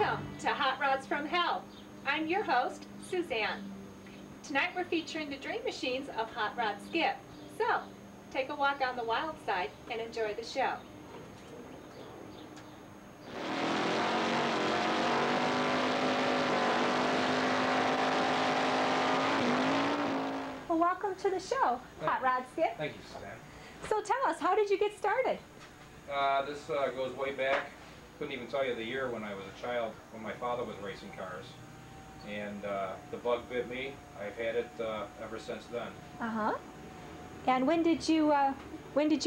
Welcome to Hot Rods from Hell. I'm your host, Suzanne. Tonight we're featuring the dream machines of Hot Rod Skip. So, take a walk on the wild side and enjoy the show. Well, welcome to the show, Hot Rod Skip. Thank you, Suzanne. So tell us, how did you get started? This goes way back. Couldn't even tell you the year when I was a child, when my father was racing cars. And the bug bit me. I've had it ever since then. Uh-huh. And when did you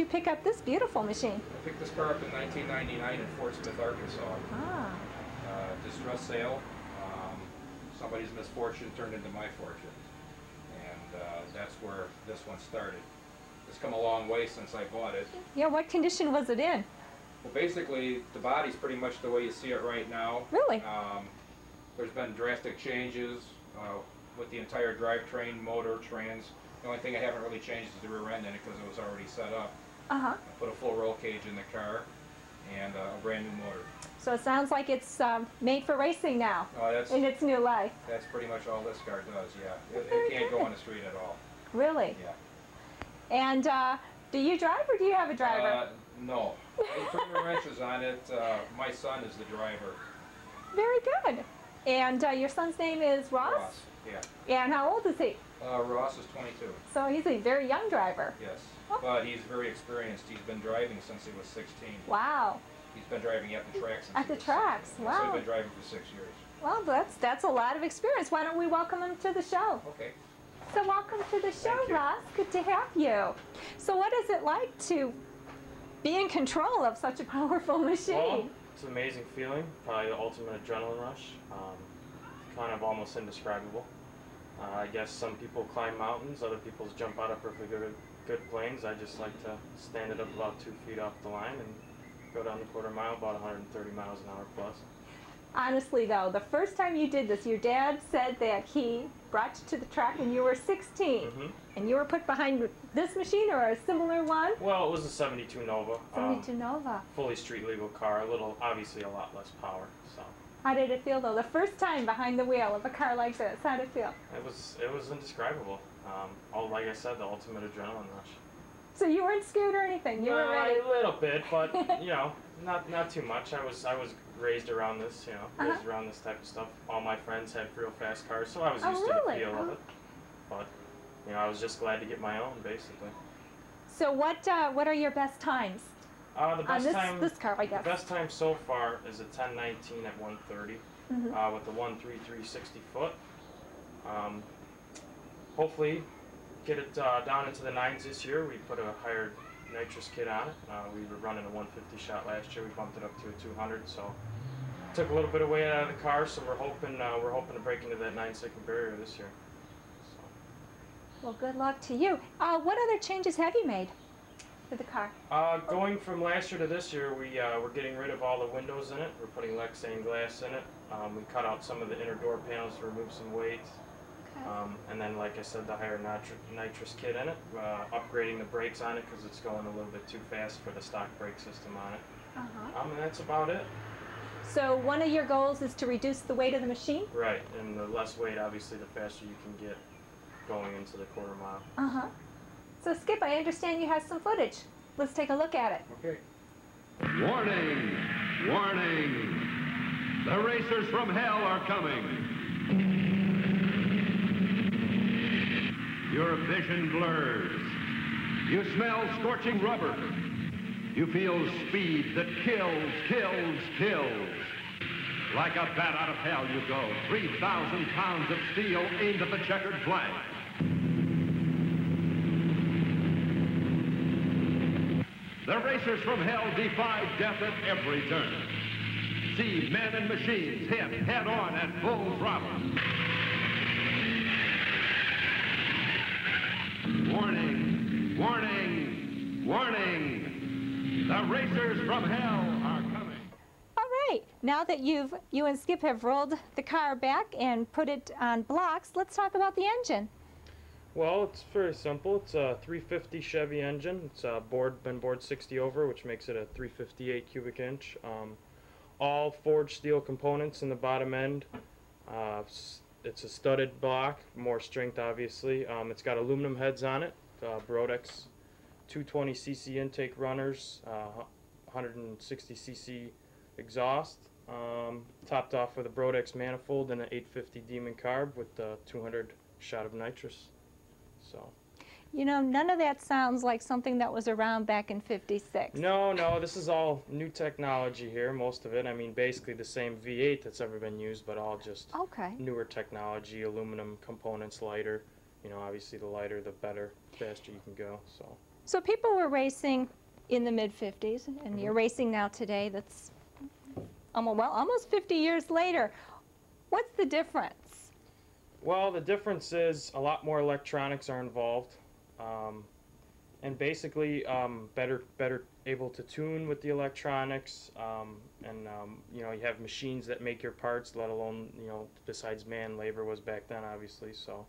pick up this beautiful machine? I picked this car up in 1999 in Fort Smith, Arkansas. Ah. Distress sale. Somebody's misfortune turned into my fortune. And that's where this one started. It's come a long way since I bought it. Yeah, what condition was it in? Well, basically, the body's pretty much the way you see it right now. Really? There's been drastic changes with the entire drivetrain, motor, trans. The only thing I haven't really changed is the rear end in it because it was already set up. Uh-huh. I put a full roll cage in the car and a brand new motor. So it sounds like it's made for racing now in its new life. That's pretty much all this car does, yeah. It can't go on the street at all. Really? Yeah. And do you drive or do you have a driver? No. I turn the wrenches on it. My son is the driver. Very good. And your son's name is Ross? Ross, yeah. And how old is he? Ross is 22. So he's a very young driver. Yes. Oh. But he's very experienced. He's been driving since he was 16. Wow. He's been driving at the tracks since At the tracks, 16. wow. So he's been driving for 6 years. Well, that's a lot of experience. Why don't we welcome him to the show? Okay. So welcome to the show, Thank you. Ross. Good to have you. So what is it like to be in control of such a powerful machine? Well, it's an amazing feeling. Probably the ultimate adrenaline rush. Kind of almost indescribable. I guess some people climb mountains, other people jump out of perfectly good planes. I just like to stand it up about 2 feet off the line and go down the quarter mile about 130 miles an hour plus. Honestly, though, the first time you did this, your dad said that he brought you to the track when you were 16. Mm-hmm. And you were put behind this machine or a similar one? Well, it was a 72 Nova. 72 Nova. Fully street legal car, obviously a lot less power. So. How did it feel, though, the first time behind the wheel of a car like this? How did it feel? It was indescribable. Like I said, the ultimate adrenaline rush. So you weren't scared or anything? You were ready? A little bit, but you know, not too much. I was raised around this, raised around this type of stuff. All my friends had real fast cars, so I was used to the feel of it. But I was just glad to get my own, basically. So what are your best times? The best on this car, I guess. The best time so far is a 1019 at 130 with the 13360 foot. Hopefully get it down into the 9s this year. We put a higher nitrous kit on it. We were running a 150 shot last year. We bumped it up to a 200, so took a little bit of weight out of the car. So we're hoping to break into that 9-second barrier this year. So. Well, good luck to you. What other changes have you made to the car? Going from last year to this year, we're getting rid of all the windows in it. We're putting Lexane glass in it. We cut out some of the inner door panels to remove some weight. And then, like I said, the higher nitrous kit in it, upgrading the brakes on it because it's going a little bit too fast for the stock brake system on it. And that's about it. So one of your goals is to reduce the weight of the machine? Right, and the less weight, obviously, the faster you can get going into the quarter mile. So Skip, I understand you have some footage. Let's take a look at it. Okay. Warning! Warning! The racers from hell are coming! Your vision blurs. You smell scorching rubber. You feel speed that kills, kills, kills. Like a bat out of hell you go. 3,000 pounds of steel aimed at the checkered flag. The racers from hell defy death at every turn. See men and machines hit head-on at full throttle. Warning, warning, warning. The racers from hell are coming. All right, now that you and Skip have rolled the car back and put it on blocks, let's talk about the engine. Well, it's very simple. It's a 350 Chevy engine. It's been bored 60 over, which makes it a 358 cubic inch. all forged steel components in the bottom end. It's a studded block, more strength obviously. It's got aluminum heads on it, Brodex 220cc intake runners, 160cc exhaust, topped off with a Brodex manifold and an 850 Demon carb with 200 shot of nitrous. So. You know, none of that sounds like something that was around back in '56. No, this is all new technology here, most of it. I mean, basically the same V8 that's ever been used, but all just newer technology, aluminum components, lighter. You know, obviously the lighter the better, faster you can go. So people were racing in the mid-'50s, and you're racing now today. That's almost 50 years later. What's the difference? Well, the difference is a lot more electronics are involved. And basically better able to tune with the electronics, and you know, you have machines that make your parts, let alone, you know, besides man labor was back then obviously, so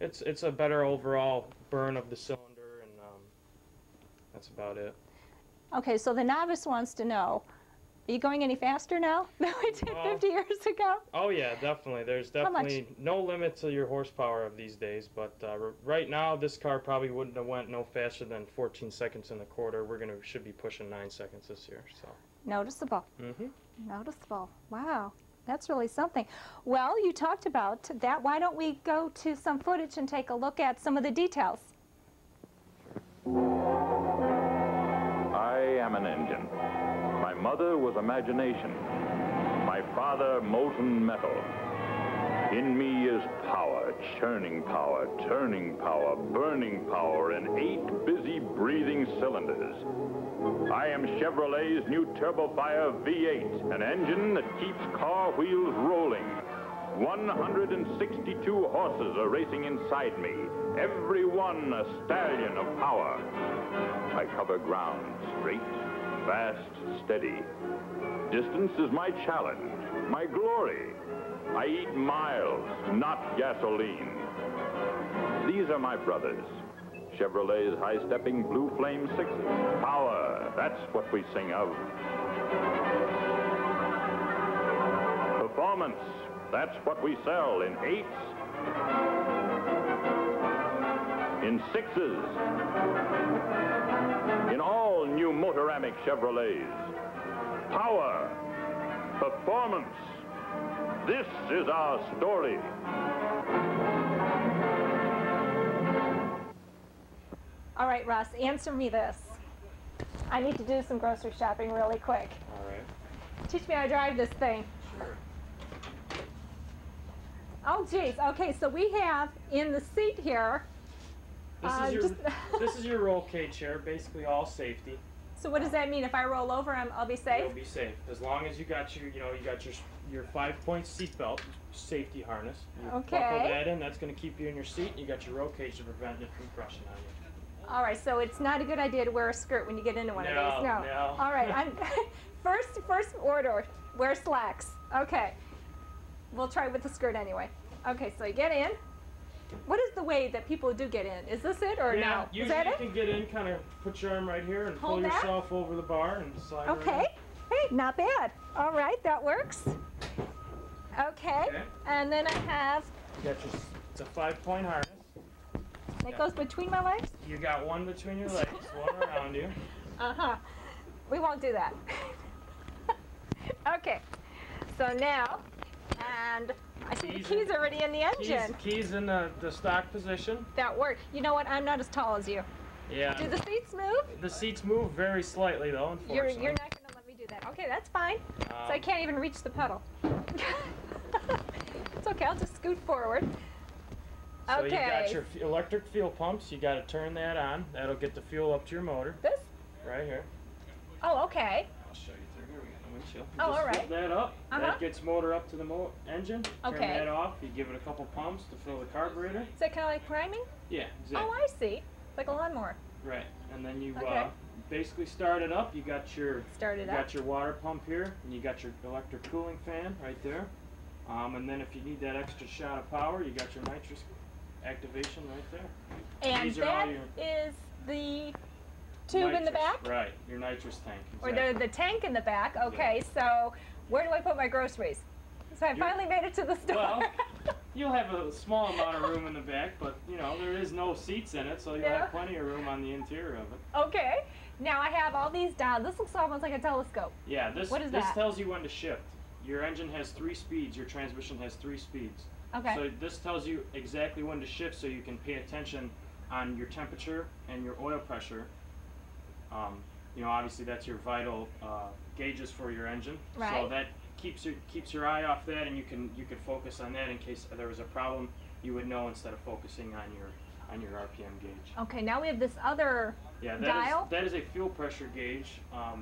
it's a better overall burn of the cylinder, and that's about it. Okay, so the novice wants to know, are you going any faster now than we did 50 years ago? Oh yeah, definitely. There's definitely no limit to your horsepower of these days, but right now this car probably wouldn't have went no faster than 14 seconds in the quarter. Should be pushing 9 seconds this year. So noticeable. Mm-hmm. Noticeable. Wow, that's really something. Well, you talked about that. Why don't we go to some footage and take a look at some of the details? I am an engine. My mother was imagination. My father, molten metal. In me is power, churning power, turning power, burning power in 8 busy breathing cylinders. I am Chevrolet's new Turbofire V8, an engine that keeps car wheels rolling. 162 horses are racing inside me, every one a stallion of power. I cover ground straight, fast, steady. Distance is my challenge, my glory. I eat miles, not gasoline. These are my brothers. Chevrolet's high-stepping Blue Flame 6s. Power, that's what we sing of. Performance, that's what we sell in 8s, in 6s, in all new Motoramic Chevrolets. Power, performance, this is our story. All right, Russ, answer me this. I need to do some grocery shopping really quick. All right. Teach me how to drive this thing. Sure. Oh, geez. Okay, so we have in the seat here. This is your roll cage here, basically all safety. So what does that mean? If I roll over, I'll be safe? You'll be safe as long as you got your 5-point seatbelt safety harness. You buckle that in. That's going to keep you in your seat. You got your roll cage to prevent it from crushing on you. All right, so it's not a good idea to wear a skirt when you get into one of these. No. All right, first order, wear slacks. Okay, we'll try with the skirt anyway. Okay, so you get in. What is the way that people do get in? Is this it or no? Usually you can get in, kind of put your arm right here and pull yourself over the bar and slide. Okay, hey, not bad. All right, that works. Okay, and then I have. You got it's a 5-point harness. That goes between my legs? You got one between your legs, one around you. Uh-huh. We won't do that. Okay. So now, and I see the keys already in the engine. Keys in the stock position. That works. You know what? I'm not as tall as you. Yeah. Do the seats move? The seats move very slightly, though, unfortunately. You're not going to let me do that. Okay, that's fine. So I can't even reach the pedal. It's okay. I'll just scoot forward. So you got your electric fuel pumps. You got to turn that on. That'll get the fuel up to your motor. This? Right here. Oh, okay. I'll show you through here. We got the windshield. Oh, all right. Flip that up. That gets motor up to the engine. Okay. Turn that off. You give it a couple pumps to fill the carburetor. Is that kind of like priming? Yeah, exactly. Oh, I see. Like a lawnmower. Right. And then you basically start it up. You got your water pump here, and you got your electric cooling fan right there. And then if you need that extra shot of power, you got your nitrous activation right there. And that is the tube in the back? Right, your nitrous tank. Exactly. Or the tank in the back. Okay, so Where do I put my groceries? So I finally made it to the store. Well, you'll have a small amount of room in the back, but you know, there is no seats in it, so you'll have plenty of room on the interior of it. Okay. Now I have all these dials. This looks almost like a telescope. Yeah, this what is this that? tells you when to shift. Your engine has 3 speeds, your transmission has 3 speeds. Okay. So this tells you exactly when to shift so you can pay attention on your temperature and your oil pressure. You know, obviously that's your vital gauges for your engine. Right. So that keeps your eye off that, and you can focus on that in case there was a problem. You would know instead of focusing on your RPM gauge. Okay, now we have this other dial. That is a fuel pressure gauge.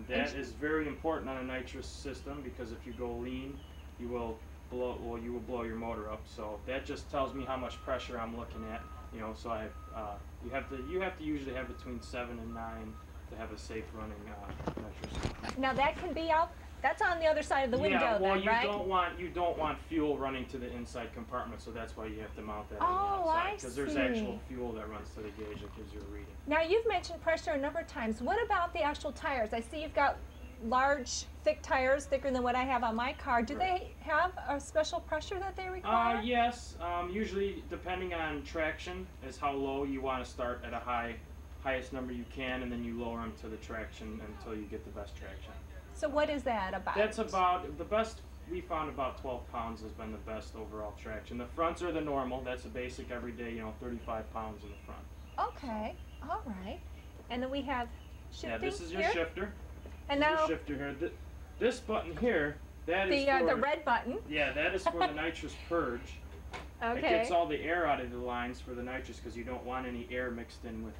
That is very important on a nitrous system because if you go lean, you will blow your motor up. So that just tells me how much pressure I'm looking at. You know, so you have to usually have between 7 and 9 to have a safe running nitrous system. Now that can be out. That's on the other side of the window, yeah, well, then, right? you don't want fuel running to the inside compartment, so that's why you have to mount that on the outside. Because there's see. actual fuel that runs to the gauge that gives you a reading. Now you've mentioned pressure a number of times. What about the actual tires? I see you've got large, thick tires, thicker than what I have on my car. Do they have a special pressure that they require? Yes. Usually, depending on traction, is how low you want to start at a highest number you can, and then you lower them to the traction until you get the best traction. So what is that about? That's about, the best, we found about 12 pounds has been the best overall traction. The fronts are the normal, that's a basic everyday, you know, 35 pounds in the front. Okay, all right. And then we have shifting. Yeah, this is your here. Shifter. And now your shifter here. This button here, that is the for, red button. Yeah, that is for the nitrous purge. Okay. It gets all the air out of the lines for the nitrous because you don't want any air mixed in with,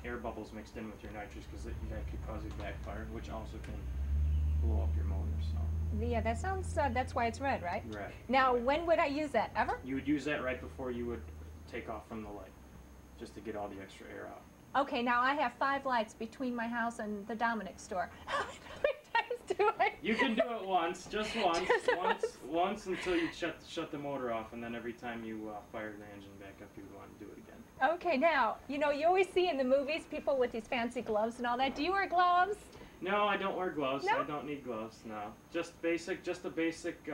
air bubbles mixed in with your nitrous because that could cause a backfire, which also can blow up your motor. So. Yeah, that sounds, that's why it's red, right? Right. Now, when would I use that? Ever? You would use that right before you would take off from the light, just to get all the extra air out. Okay, now I have 5 lights between my house and the Dominic store. How many times do I? You can do it once, just once, once until you shut the motor off, and then every time you fire the engine back up, you would want to do it again. Okay, now, you know, you always see in the movies people with these fancy gloves and all that. Do you wear gloves? No, I don't wear gloves. No? I don't need gloves, no. Just a basic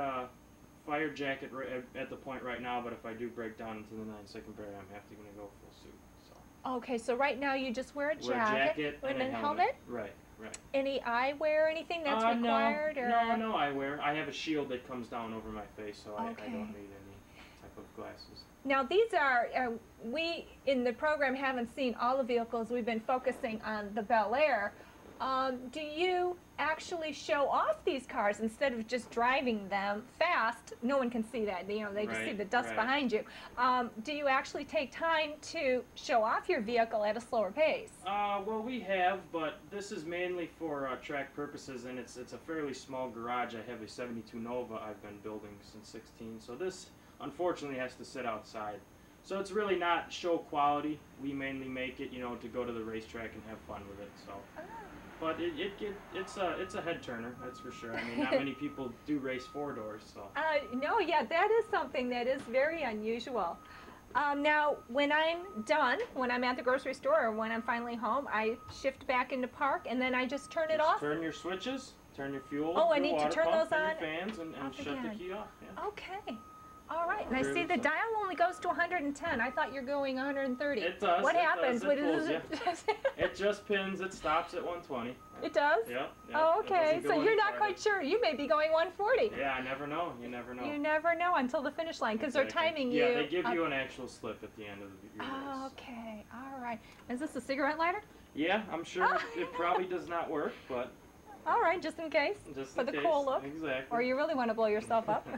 fire jacket at the point right now, but if I do break down into the 9-second barrier, I'm going to go full suit. So. Okay, so right now you just wear a jacket, wear a jacket and a helmet. Right. Any eyewear or anything that's required? No, or? no eyewear. I have a shield that comes down over my face, so I don't need any type of glasses. Now these are, we in the program haven't seen all the vehicles. We've been focusing on the Bel Air. Do you actually show off these cars instead of just driving them fast? No one can see that, you know, they just see the dust behind you. Do you actually take time to show off your vehicle at a slower pace? Well, we have, but this is mainly for track purposes, and it's a fairly small garage. I have a 72 Nova I've been building since 16, so this unfortunately has to sit outside. So it's really not show quality. We mainly make it, you know, to go to the racetrack and have fun with it. So. But it's a head turner, that's for sure. I mean, not many people do race 4-doors, so. No, yeah, that is something that is very unusual. Now, when I'm done, when I'm at the grocery store or when I'm finally home, I shift back into park and then I just turn it off. Turn your switches, turn your fuel. Oh, I need to turn those on. Your fans and shut the key off. Yeah. Okay. All right, and I see the dial only goes to 110. I thought you're going 130. It does. What happens? It pulls you. It just pins. It stops at 120. It does? Yeah. Oh, okay. So you're not quite sure. You may be going 140. Yeah, I never know. You never know. You never know until the finish line because they're timing you. Yeah, they give you an actual slip at the end of your race. Oh, okay. All right. Is this a cigarette lighter? Yeah, I'm sure it probably does not work, but. All right, just in case. Just for in the case. cool look. Exactly. Or you really want to blow yourself up.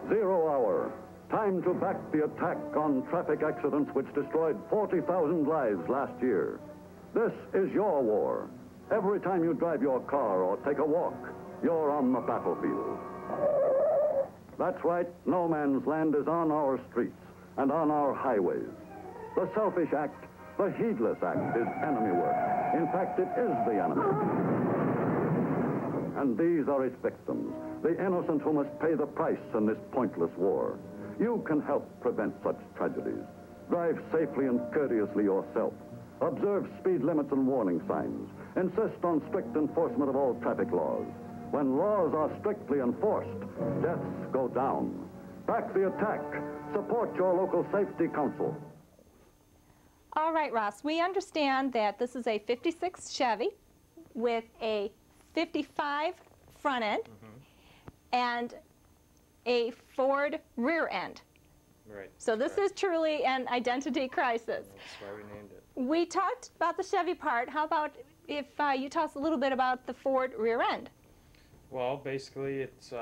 0 hour. Time to back the attack on traffic accidents which destroyed 40,000 lives last year. This is your war. Every time you drive your car or take a walk, you're on the battlefield. That's right, no man's land is on our streets and on our highways. The selfish act, the heedless act is enemy work. In fact, it is the enemy. And these are its victims, the innocent who must pay the price in this pointless war. You can help prevent such tragedies. Drive safely and courteously yourself. Observe speed limits and warning signs. Insist on strict enforcement of all traffic laws. When laws are strictly enforced, deaths go down. Back the attack. Support your local safety council. All right, Ross, we understand that this is a 56 Chevy with a 55 front end and a Ford rear end. Right. So this is truly an identity crisis. That's why we named it. We talked about the Chevy part. How about if you tell us a little bit about the Ford rear end? Well, basically, it's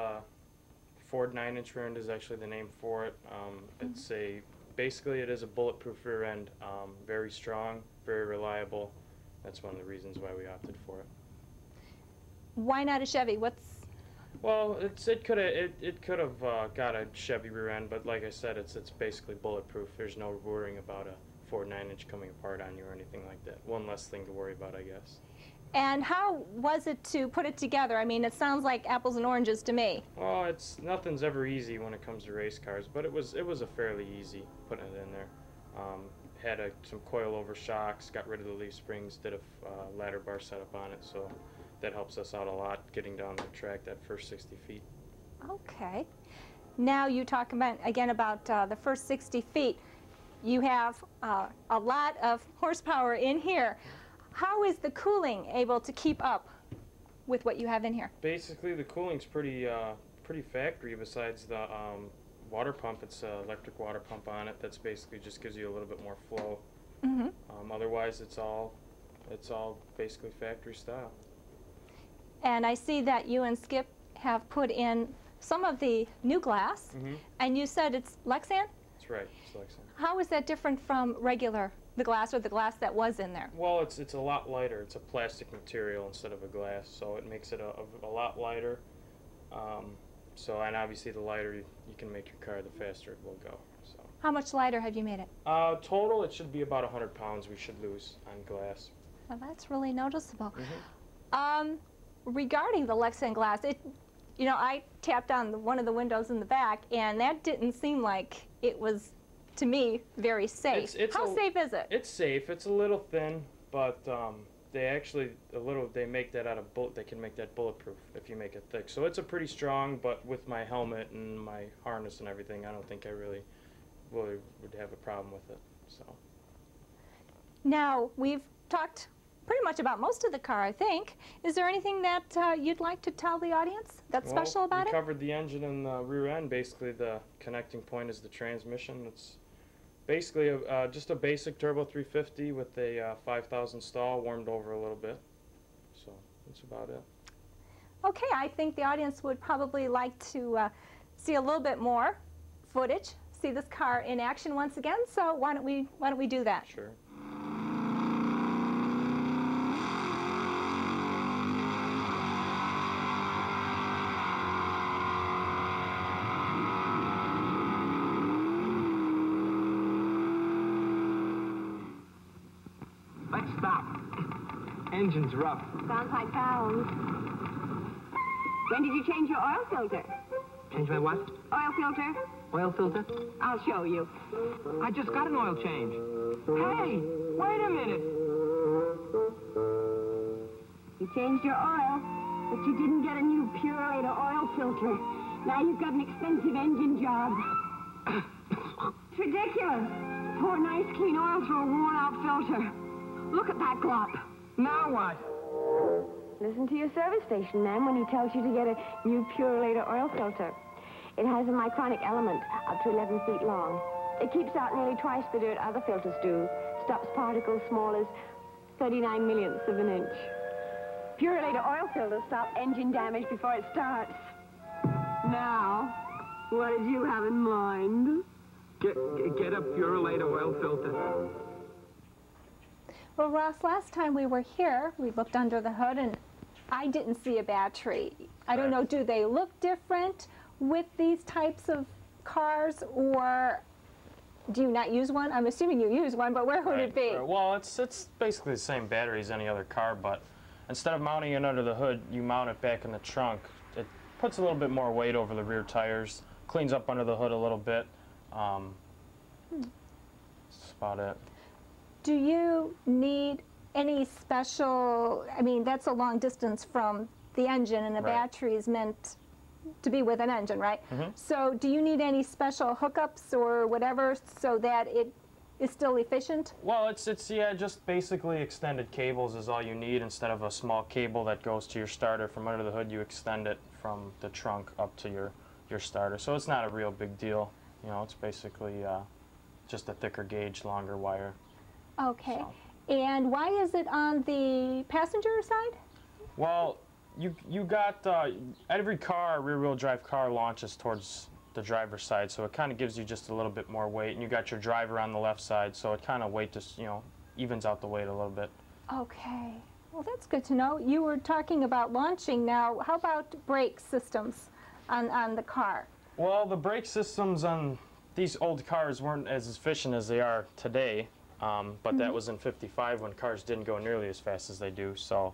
Ford 9-inch rear end is actually the name for it. It's basically it is a bulletproof rear end, very strong, very reliable. That's one of the reasons why we opted for it. Why not a Chevy? Well, it could have got a Chevy rear end, but like I said, it's basically bulletproof. There's no worrying about a Ford 9-inch coming apart on you or anything like that. One less thing to worry about, I guess. And how was it to put it together? I mean, it sounds like apples and oranges to me. Well, nothing's ever easy when it comes to race cars, but it was a fairly easy putting it in there. Had some coilover shocks, got rid of the leaf springs, did a ladder bar setup on it, so that helps us out a lot getting down the track that first 60 feet. Okay. Now you talk again about the first 60 feet. You have a lot of horsepower in here. How is the cooling able to keep up with what you have in here? Basically, the cooling's pretty factory. Besides the water pump, it's an electric water pump on it. That's basically just gives you a little bit more flow. Otherwise, it's all basically factory style. And I see that you and Skip have put in some of the new glass, and you said it's Lexan? That's right, it's Lexan. How is that different from the glass or the glass that was in there? Well, it's a lot lighter. It's a plastic material instead of a glass, so it makes it a lot lighter. And obviously the lighter you can make your car, the faster it will go. So. How much lighter have you made it? Total, it should be about 100 pounds we should lose on glass. Well, that's really noticeable. Regarding the Lexan glass, I tapped on one of the windows in the back, and that didn't seem like it was, to me, very safe. How safe is it? It's safe. It's a little thin, but they make that out of they can make that bulletproof if you make it thick. So it's a pretty strong, but with my helmet and my harness and everything, I don't think I really would have a problem with it. So. Now, we've talked pretty much about most of the car, I think. Is there anything that you'd like to tell the audience that's special about it? We covered the engine and the rear end. Basically, the connecting point is the transmission. It's basically just a basic turbo 350 with a 5,000 stall, warmed over a little bit. So that's about it. Okay, I think the audience would probably like to see a little bit more footage, see this car in action once again. So why don't we do that? Sure. Let's stop. Engine's rough. Sounds like pounds. When did you change your oil filter? Change my what? Oil filter? Oil filter? I'll show you. I just got an oil change. Hey, wait a minute. You changed your oil, but you didn't get a new Purelator oil filter. Now you've got an expensive engine job. It's ridiculous. Pour nice clean oil through a worn-out filter. Look at that glop. Now what? Listen to your service station man when he tells you to get a new Purelator oil filter. It has a micronic element up to 11 feet long. It keeps out nearly twice the dirt other filters do. Stops particles small as 39 millionths of an inch. Purelator oil filters stop engine damage before it starts. Now, what did you have in mind? Get a Purelator oil filter. Well, Ross, last time we were here, we looked under the hood, and I didn't see a battery. I don't know, do they look different with these types of cars, or do you not use one? I'm assuming you use one, but where would it be? Well, it's basically the same battery as any other car, but instead of mounting it under the hood, you mount it back in the trunk. It puts a little bit more weight over the rear tires, cleans up under the hood a little bit. That's about it. do you need any special, I mean, that's a long distance from the engine, and a battery is meant to be with an engine, right? So do you need any special hookups or whatever so that it is still efficient? Well, it's yeah, just basically extended cables is all you need. Instead of a small cable that goes to your starter from under the hood, you extend it from the trunk up to your starter. So it's not a real big deal. You know, it's basically just a thicker gauge, longer wire. Okay. So. And why is it on the passenger side? Well, you got every car, rear-wheel drive car, launches towards the driver's side, so it kind of gives you just a little bit more weight, and you got your driver on the left side, so it kind of weight just, you know, evens out the weight a little bit. Okay. Well, that's good to know. You were talking about launching. Now, how about brake systems on the car? Well, the brake systems on these old cars weren't as efficient as they are today. But that was in '55 when cars didn't go nearly as fast as they do. So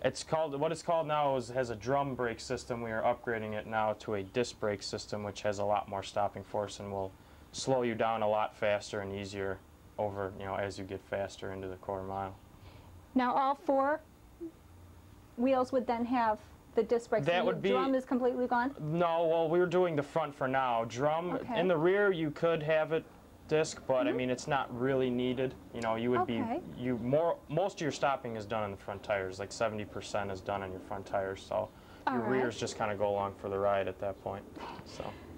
it's called, what it's called now has a drum brake system. We are upgrading it now to a disc brake system, which has a lot more stopping force and will slow you down a lot faster and easier over, you know, as you get faster into the quarter mile. Now all four wheels would then have the disc brakes. That would be, drum is completely gone? No, well, we're doing the front for now. Drum in the rear, you could have it disc, but I mean, it's not really needed. You know, you would be most of your stopping is done on the front tires. Like 70% is done on your front tires, so your rears just kind of go along for the ride at that point.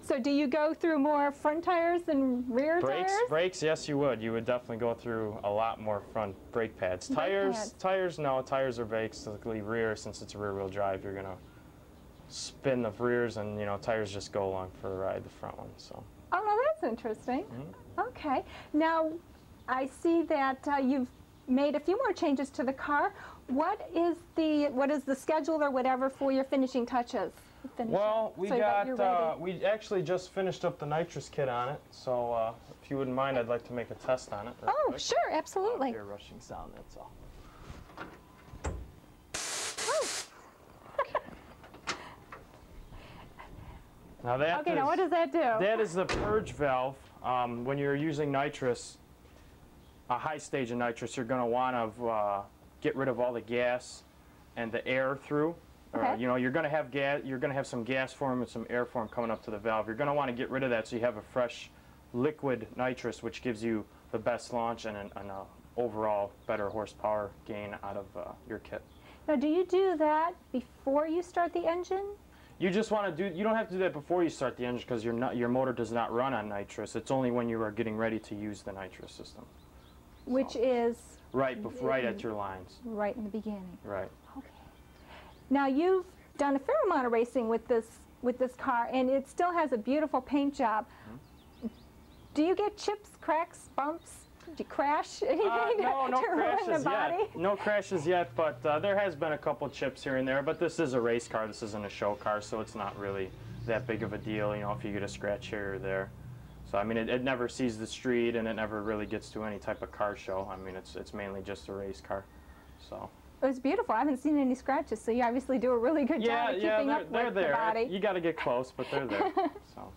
So do you go through more front tires than rear tires? Brakes, yes, you would. You would definitely go through a lot more front brake pads. Tires, no. Tires are basically rear. Since it's a rear-wheel drive, you're gonna spin the rears, and you know, tires just go along for the ride. The front one, so. Oh, no, that's interesting. Okay. Now, I see that you've made a few more changes to the car. What is the schedule or whatever for your finishing touches? Well, we we actually just finished up the nitrous kit on it. So, if you wouldn't mind, I'd like to make a test on it. Oh, quick. Sure, absolutely. Hear rushing sound, that's all. Now now what does that do? That is the purge valve. When you're using nitrous, a high stage of nitrous, you're going to want to get rid of all the gas and the air through. You know, you're going to have gas. You're going to have some gas form and some air form coming up to the valve. You're going to want to get rid of that so you have a fresh liquid nitrous, which gives you the best launch and an overall better horsepower gain out of your kit. Now, do you do that before you start the engine? You just want to do, you don't have to do that before you start the engine because your motor does not run on nitrous. It's only when you are getting ready to use the nitrous system. Which is? Right at your lines. Right in the beginning. Right. Okay. Now you've done a fair amount of racing with this car, and it still has a beautiful paint job. Do you get chips, cracks, bumps? Did you crash anything no to ruin the body? No crashes yet, but there has been a couple chips here and there. But this is a race car. This isn't a show car, so it's not really that big of a deal, you know, if you get a scratch here or there. So, I mean, it never sees the street, and it never really gets to any type of car show. I mean, it's mainly just a race car, so. It was beautiful. I haven't seen any scratches, so you obviously do a really good job of keeping up with the body. You got to get close, but they're there, so.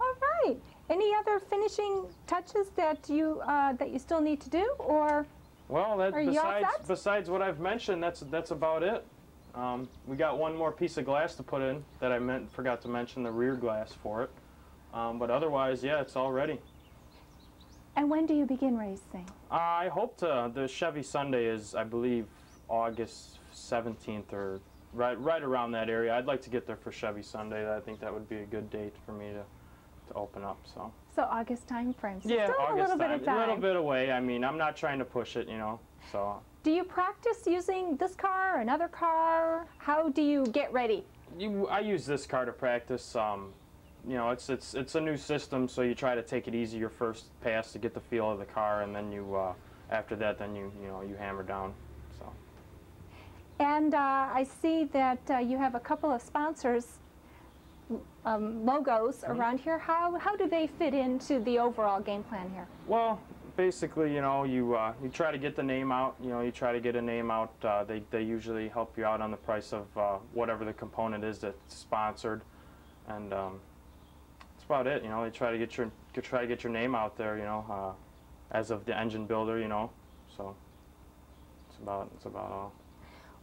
All right. Any other finishing touches that you still need to do, or? Well, besides what I've mentioned, that's about it. We got one more piece of glass to put in that I forgot to mention, the rear glass for it. But otherwise, yeah, it's all ready. And when do you begin racing? I hope to. The Chevy Sunday is, I believe, August 17th or right around that area. I'd like to get there for Chevy Sunday. I think that would be a good date for me to open up. So August time frame. So yeah, still August a little bit of time. A little bit away. I mean, I'm not trying to push it, you know. So. Do you practice using this car or another car? How do you get ready? I use this car to practice. You know, it's a new system, so you try to take it easy your first pass to get the feel of the car, and then you after that, then you hammer down. So. And I see that you have a couple of sponsors. Logos around here. How do they fit into the overall game plan here? Well, basically, you know, you try to get the name out. You know, you try to get a name out. They usually help you out on the price of whatever the component is that's sponsored, and that's about it. You know, they try to get your name out there. You know, as of the engine builder, you know. So it's about all.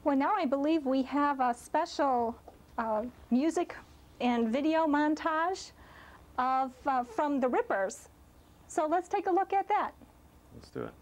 Well, now I believe we have a special music and video montage of from the Rippers. So let's take a look at that. Let's do it.